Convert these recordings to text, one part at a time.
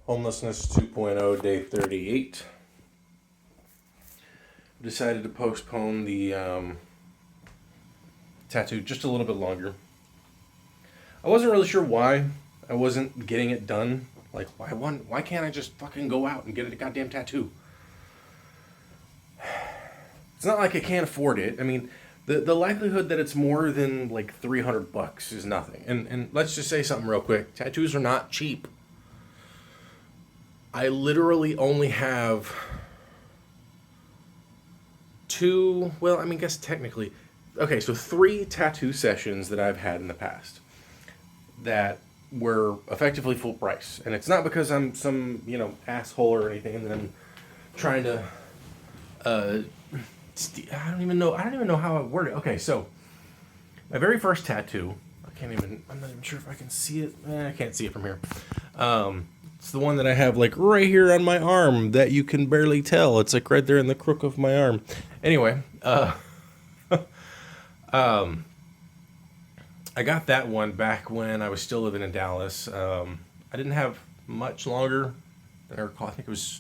Homelessness 2.0, day 38. Decided to postpone the tattoo just a little bit longer. I wasn't really sure why I wasn't getting it done. Like, why can't I just fucking go out and get a goddamn tattoo? It's not like I can't afford it. I mean, the likelihood that it's more than like $300 is nothing. And let's just say something real quick. Tattoos are not cheap. I literally only have I guess technically, okay, so 3 tattoo sessions that I've had in the past that were effectively full price. And it's not because I'm some, asshole or anything and I'm trying to, I don't even know how I word it. Okay, so my very first tattoo, I'm not even sure if I can see it. I can't see it from here. It's the one that I have like right here on my arm that you can barely tell. It's like right there in the crook of my arm. Anyway, I got that one back when I was still living in Dallas. I didn't have much longer than I recall. I think it was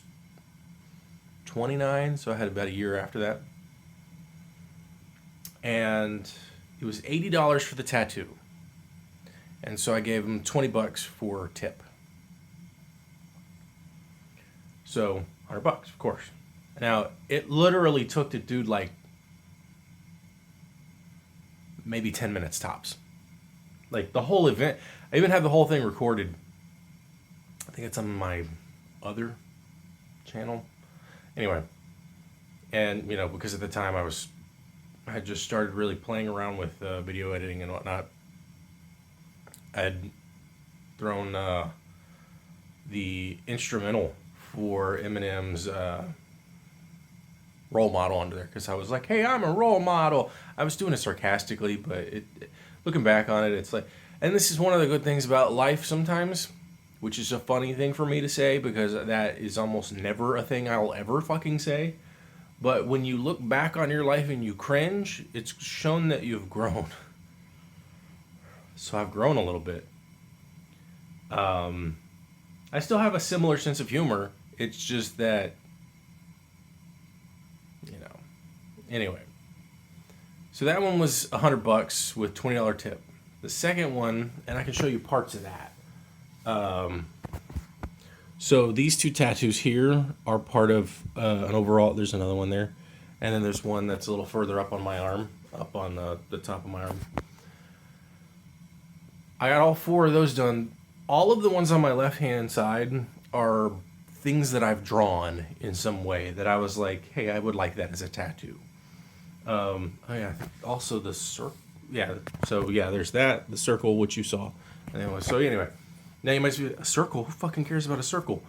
29, so I had about a year after that. And it was $80 for the tattoo. And so I gave him $20 for tip. So, $100, of course. Now, it literally took the dude like maybe 10 minutes tops. Like the whole event. I even have the whole thing recorded. I think it's on my other channel. Anyway. And, because at the time I had just started really playing around with video editing and whatnot. I had thrown the instrumental for Eminem's role model under there because I was like, hey, I'm a role model. I was doing it sarcastically, but looking back on it, it's like, and this is one of the good things about life sometimes, which is a funny thing for me to say because that is almost never a thing I'll ever fucking say. But when you look back on your life and you cringe, it's shown that you've grown. So I've grown a little bit. I still have a similar sense of humor. It's just that, Anyway. So that one was $100 with $20 tip. The second one, and I can show you parts of that. So these 2 tattoos here are part of an overall. There's another one there. And then there's one that's a little further up on my arm, up on the top of my arm. I got all 4 of those done. All of the ones on my left-hand side are things that I've drawn in some way that I was like, hey, I would like that as a tattoo. Also the circle. Yeah, so yeah, there's that, the circle, which you saw. Anyway, now you might say, a circle? Who fucking cares about a circle?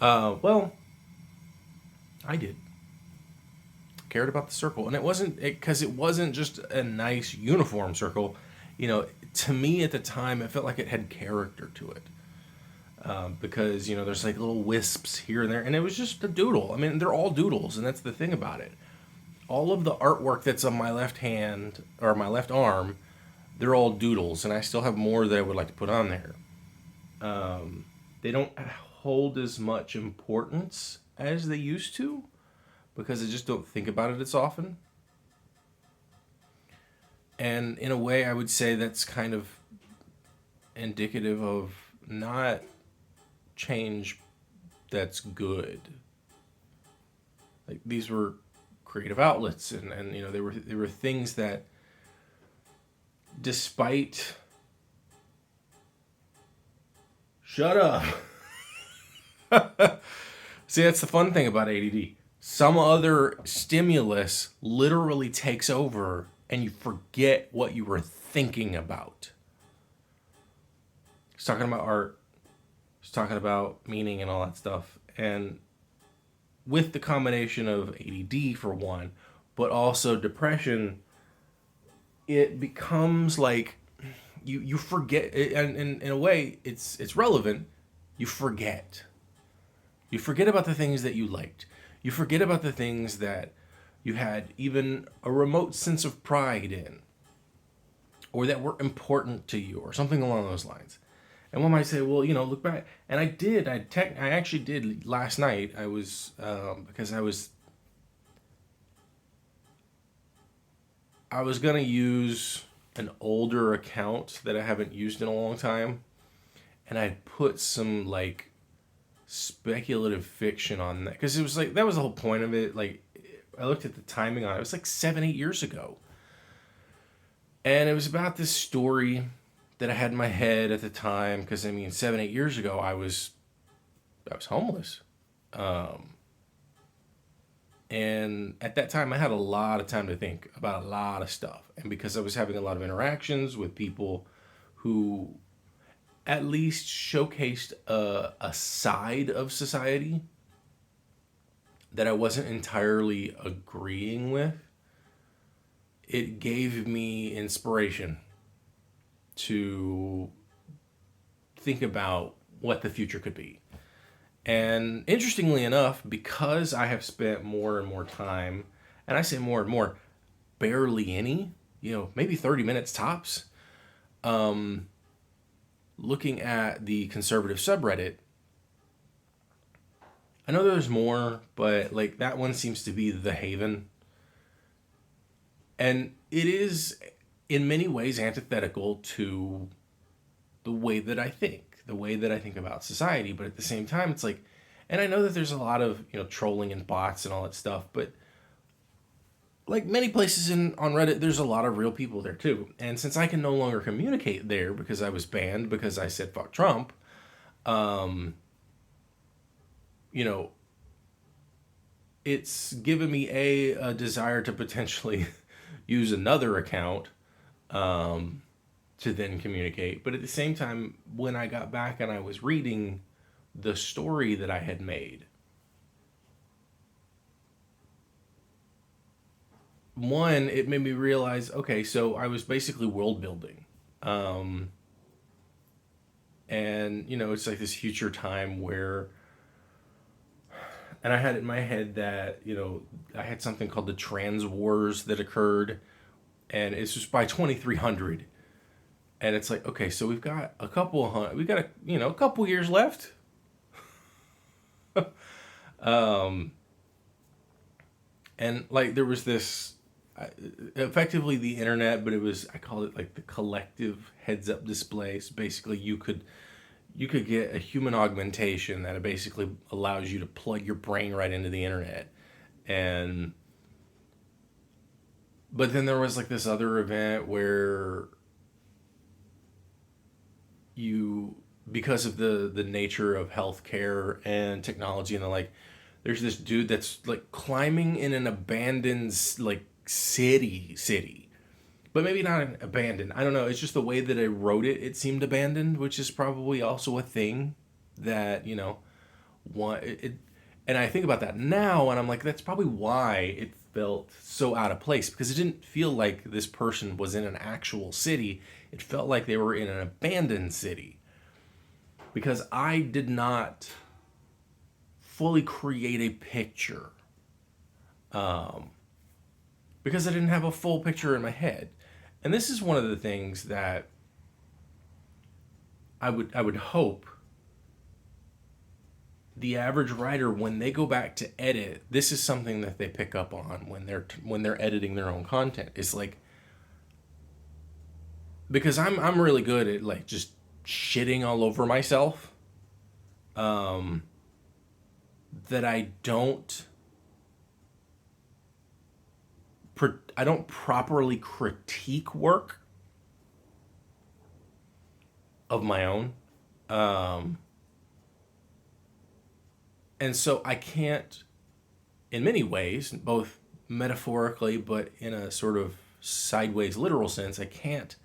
Well, I did. Cared about the circle. And it wasn't just a nice uniform circle. To me at the time, it felt like it had character to it. Because, there's like little wisps here and there. And it was just a doodle. I mean, they're all doodles, and that's the thing about it. All of the artwork that's on my left hand, or my left arm, they're all doodles. And I still have more that I would like to put on there. They don't hold as much importance as they used to. Because I just don't think about it as often. And in a way, I would say that's kind of indicative of not change that's good. Like, these were creative outlets, and they were things that, despite... Shut up! See, that's the fun thing about ADD. Some other stimulus literally takes over and you forget what you were thinking about. He's talking about art. He's talking about meaning and all that stuff. And with the combination of ADD for one, but also depression, it becomes like you forget. And in a way, it's relevant. You forget. You forget about the things that you liked. You forget about the things that you had even a remote sense of pride in, or that were important to you, or something along those lines. And one might say, well, look back. And I did. I actually did last night. I was because I was gonna use an older account that I haven't used in a long time, and I put some like speculative fiction on that because it was like that was the whole point of it. Like I looked at the timing on it. It was like 7, 8 years ago, and it was about this story that I had in my head at the time. Because I mean, 7, 8 years ago, I was homeless, um, and at that time, I had a lot of time to think about a lot of stuff. And because I was having a lot of interactions with people who at least showcased a side of society that I wasn't entirely agreeing with, it gave me inspiration to think about what the future could be. And interestingly enough, because I have spent more and more time, and I say more and more, barely any, maybe 30 minutes tops, um, looking at the conservative subreddit, I know there's more, but like that one seems to be the haven. And it is in many ways antithetical to the way that I think about society. But at the same time, it's like, and I know that there's a lot of, trolling and bots and all that stuff, but like many places on Reddit, there's a lot of real people there too. And since I can no longer communicate there because I was banned because I said fuck Trump, um, you know, it's given me a desire to potentially use another account um, to then communicate. But at the same time, when I got back and I was reading the story that I had made, one, it made me realize, okay, so I was basically world building. Um, and, it's like this future time where, and I had it in my head that, I had something called the Trans Wars that occurred, and it's just by 2300. And it's like, okay, so we've got we got a couple years left. um, and like there was this, effectively the internet, but I call it like the collective heads up display. So basically, you could get a human augmentation that basically allows you to plug your brain right into the internet, and but then there was like this other event where you, because of the nature of healthcare and technology and the like, there's this dude that's like climbing in an abandoned like city, but maybe not an abandoned. I don't know. It's just the way that I wrote it. It seemed abandoned, which is probably also a thing that one it. And I think about that now, and I'm like, that's probably why it felt so out of place, because it didn't feel like this person was in an actual city. It felt like they were in an abandoned city, because I did not fully create a picture, um, because I didn't have a full picture in my head. And this is one of the things that I would hope the average writer, when they go back to edit, this is something that they pick up on when they're editing their own content. It's like, because I'm really good at like just shitting all over myself, um, that I don't properly critique work of my own. Um, and so I can't, in many ways, both metaphorically but in a sort of sideways literal sense, I can't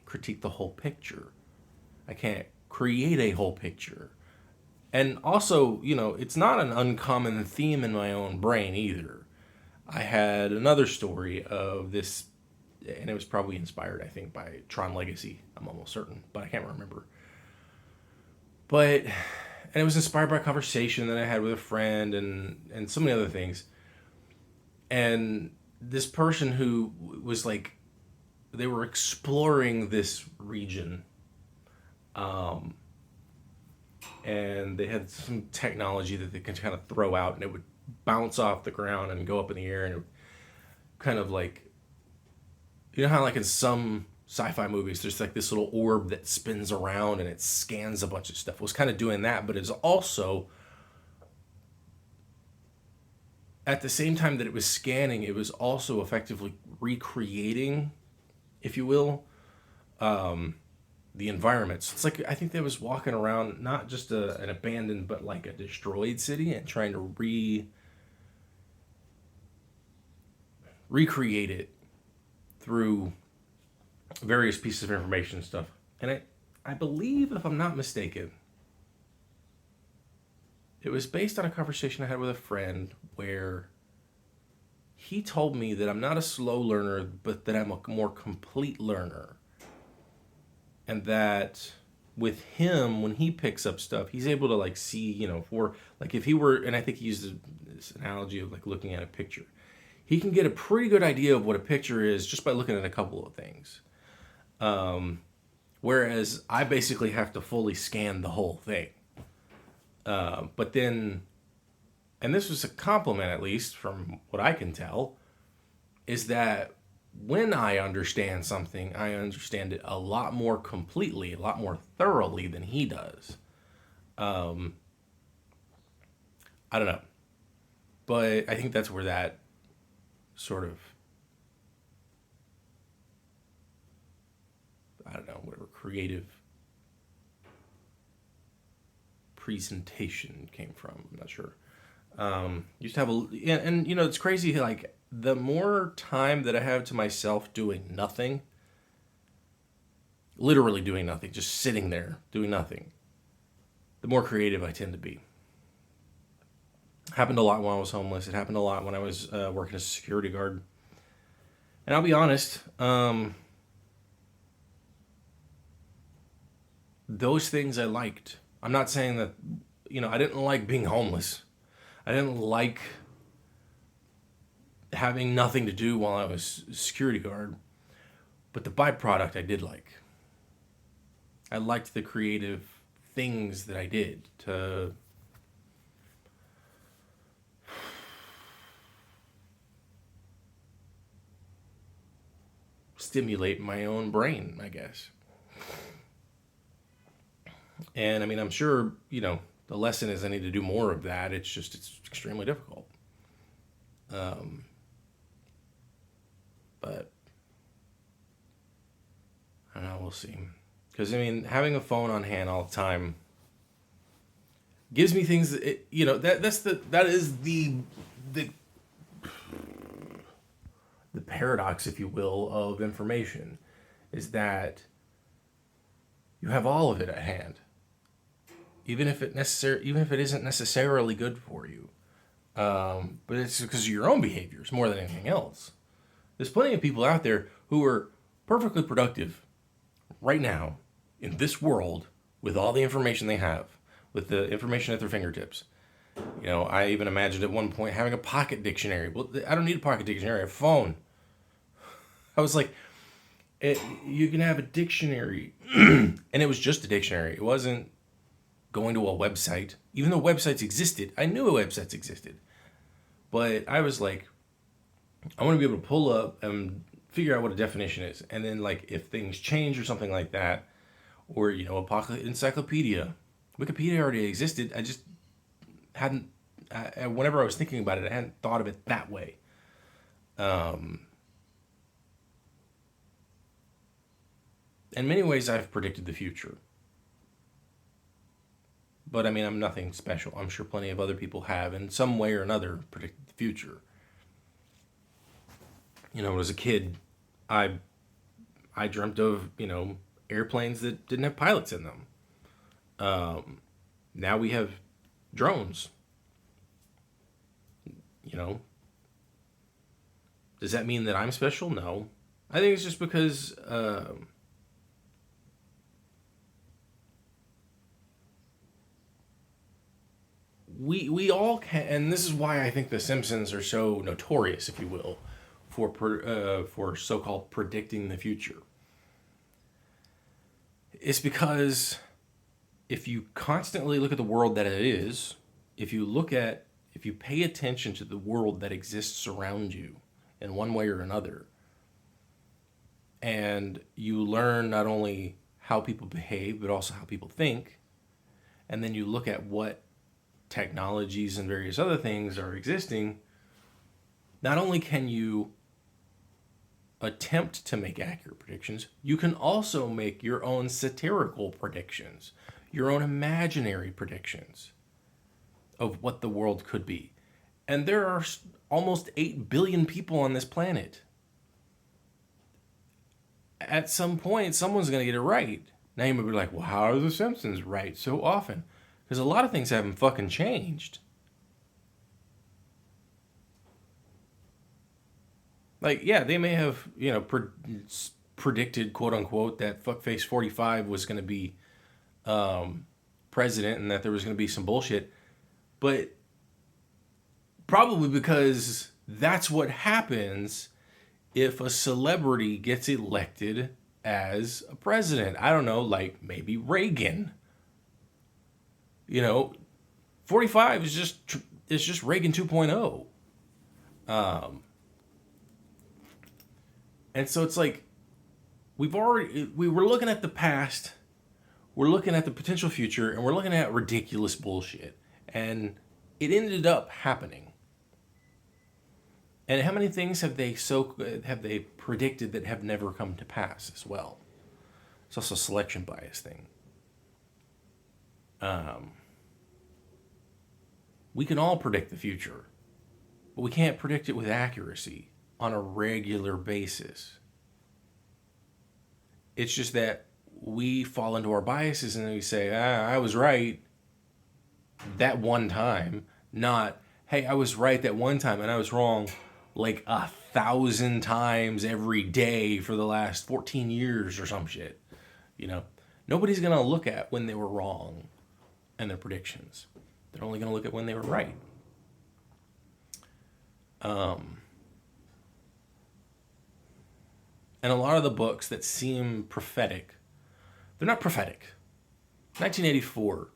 critique the whole picture. I can't create a whole picture. And also, it's not an uncommon theme in my own brain either. I had another story of this, and it was probably inspired, I think, by Tron Legacy. I'm almost certain, but I can't remember. But, and it was inspired by a conversation that I had with a friend and so many other things. And this person who was like they were exploring this region, um, and they had some technology that they could kind of throw out, and it would bounce off the ground and go up in the air, and it would kind of like, you know how like in some sci-fi movies there's like this little orb that spins around and it scans a bunch of stuff. It was kind of doing that, but it's also at the same time that it was scanning, it was also effectively recreating, if you will, the environment. So it's like I think they was walking around not just an abandoned but like a destroyed city and trying to recreate it through various pieces of information and stuff. And I believe, if I'm not mistaken, it was based on a conversation I had with a friend where he told me that I'm not a slow learner, but that I'm a more complete learner. And that with him, when he picks up stuff, he's able to like see, for like if he were, and I think he used this analogy of like looking at a picture. He can get a pretty good idea of what a picture is just by looking at a couple of things. Whereas I basically have to fully scan the whole thing. But then, and this was a compliment at least from what I can tell, is that when I understand something, I understand it a lot more completely, a lot more thoroughly than he does. I don't know. But I think that's where that sort of, I don't know, whatever creative presentation came from. I'm not sure. Used to have and it's crazy. Like the more time that I have to myself doing nothing, literally doing nothing, just sitting there doing nothing, the more creative I tend to be. Happened a lot when I was homeless. It happened a lot when I was working as a security guard. And I'll be honest, those things I liked. I'm not saying that, I didn't like being homeless. I didn't like having nothing to do while I was a security guard. But the byproduct I did like. I liked the creative things that I did to stimulate my own brain, I guess. And I mean, I'm sure, the lesson is I need to do more of that. It's extremely difficult. But I don't know, we'll see. Because I mean, having a phone on hand all the time gives me things that that is the paradox, if you will, of information, is that you have all of it at hand, even if it isn't necessarily good for you. But it's because of your own behaviors more than anything else. There's plenty of people out there who are perfectly productive right now in this world with all the information they have, with the information at their fingertips. I even imagined at one point having a pocket dictionary. Well, I don't need a pocket dictionary. I have a phone. I was like, you can have a dictionary. And it was just a dictionary. It wasn't going to a website. Even though websites existed, I knew websites existed. But I was like, I want to be able to pull up and figure out what a definition is. And then, like, if things change or something like that, or, a pocket encyclopedia. Wikipedia already existed. I just hadn't, whenever I was thinking about it, I hadn't thought of it that way. In many ways, I've predicted the future. But I mean, I'm nothing special. I'm sure plenty of other people have, in some way or another, predicted the future. As a kid, I dreamt of, airplanes that didn't have pilots in them. Now we have drones. Does that mean that I'm special? No. I think it's just because we all can, and this is why I think The Simpsons are so notorious, if you will, for so-called predicting the future. It's because if you constantly look at the world that it is, if you pay attention to the world that exists around you in one way or another, and you learn not only how people behave, but also how people think, and then you look at what technologies and various other things are existing, not only can you attempt to make accurate predictions, you can also make your own satirical predictions, your own imaginary predictions of what the world could be. And there are almost 8 billion people on this planet. At some point, someone's going to get it right. Now you might be like, well, how are the Simpsons right so often? Because a lot of things haven't fucking changed. Like, yeah, they may have, predicted, quote unquote, that fuckface 45 was going to be president and that there was going to be some bullshit. But probably because that's what happens if a celebrity gets elected as a president. I don't know, like maybe Reagan. 45 is just Reagan 2.0. And so it's like we were looking at the past, we're looking at the potential future, and we're looking at ridiculous bullshit. And it ended up happening. And how many things have they predicted that have never come to pass as well? It's also a selection bias thing. We can all predict the future, but we can't predict it with accuracy on a regular basis. It's just that we fall into our biases and we say, I was right that one time, not, hey, I was right that one time and I was wrong like 1,000 times every day for the last 14 years or some shit. Nobody's going to look at when they were wrong and their predictions. They're only going to look at when they were right. And a lot of the books that seem prophetic, they're not prophetic. 1984,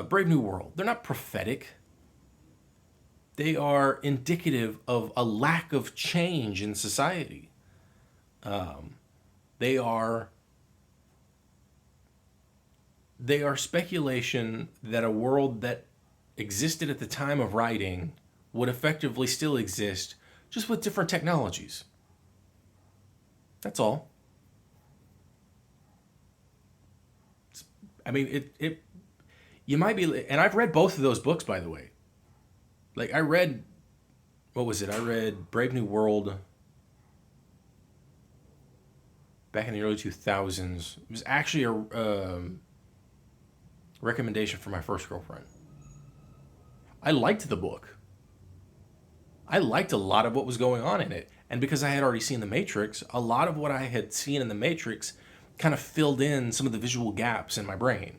Brave New World, they're not prophetic. They are indicative of a lack of change in society. They are speculation that a world that existed at the time of writing would effectively still exist, just with different technologies. That's all. You might be, and I've read both of those books, by the way. Like, I read, what was it? I read Brave New World back in the early 2000s. It was actually a recommendation from my first girlfriend. I liked the book. I liked a lot of what was going on in it. And because I had already seen The Matrix, a lot of what I had seen in The Matrix kind of filled in some of the visual gaps in my brain.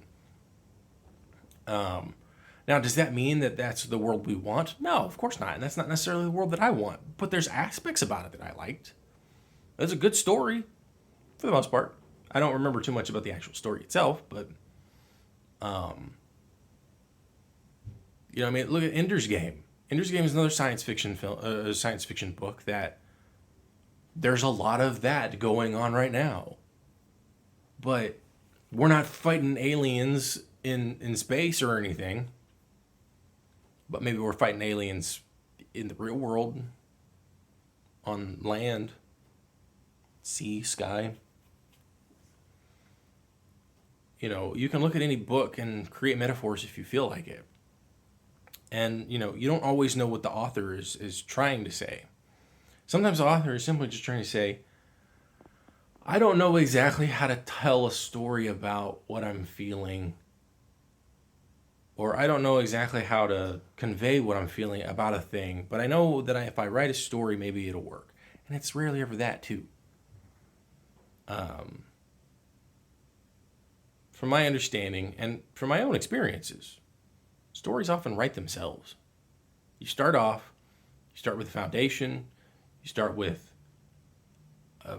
Now, does that mean that that's the world we want? No, of course not. And that's not necessarily the world that I want. But there's aspects about it that I liked. It's a good story, for the most part. I don't remember too much about the actual story itself, but... look at Ender's Game. Ender's Game is another science fiction book that there's a lot of that going on right now. But we're not fighting aliens in space or anything. But maybe we're fighting aliens in the real world, on land, sea, sky. You can look at any book and create metaphors if you feel like it. And, you don't always know what the author is trying to say. Sometimes the author is simply just trying to say, I don't know exactly how to tell a story about what I'm feeling. Or I don't know exactly how to convey what I'm feeling about a thing. But I know that if I write a story, maybe it'll work. And it's rarely ever that, too. From my understanding and from my own experiences, stories often write themselves. You start with a foundation, You start with a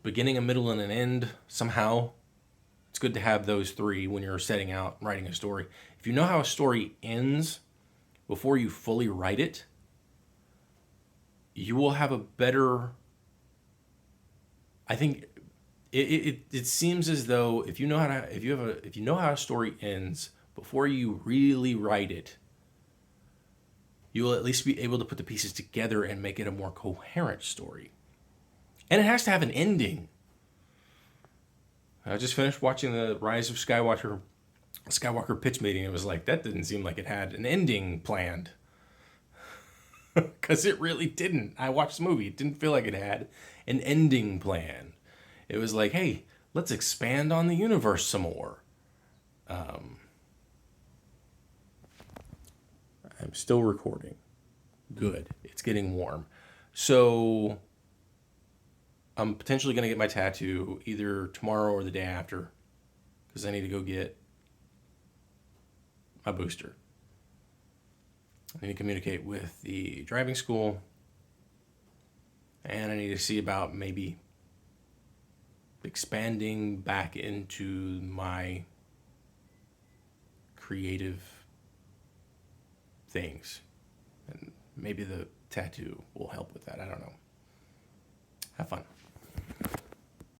beginning, a middle, and an end somehow. It's good to have those three when you're setting out writing a story. If you know how a story ends before you fully write it, you will have a better. I think it seems as though if you know how to if you know how a story ends before you really write it, you will at least be able to put the pieces together and make it a more coherent story. And it has to have an ending. I just finished watching the Rise of Skywalker pitch meeting. It was like, that didn't seem like it had an ending planned. Because it really didn't. I watched the movie. It didn't feel like it had an ending plan. It was like, hey, let's expand on the universe some more. I'm still recording. Good. It's getting warm. So I'm potentially going to get my tattoo either tomorrow or the day after, because I need to go get my booster. I need to communicate with the driving school, and I need to see about maybe expanding back into my creative things. And maybe the tattoo will help with that. I don't know. Have fun.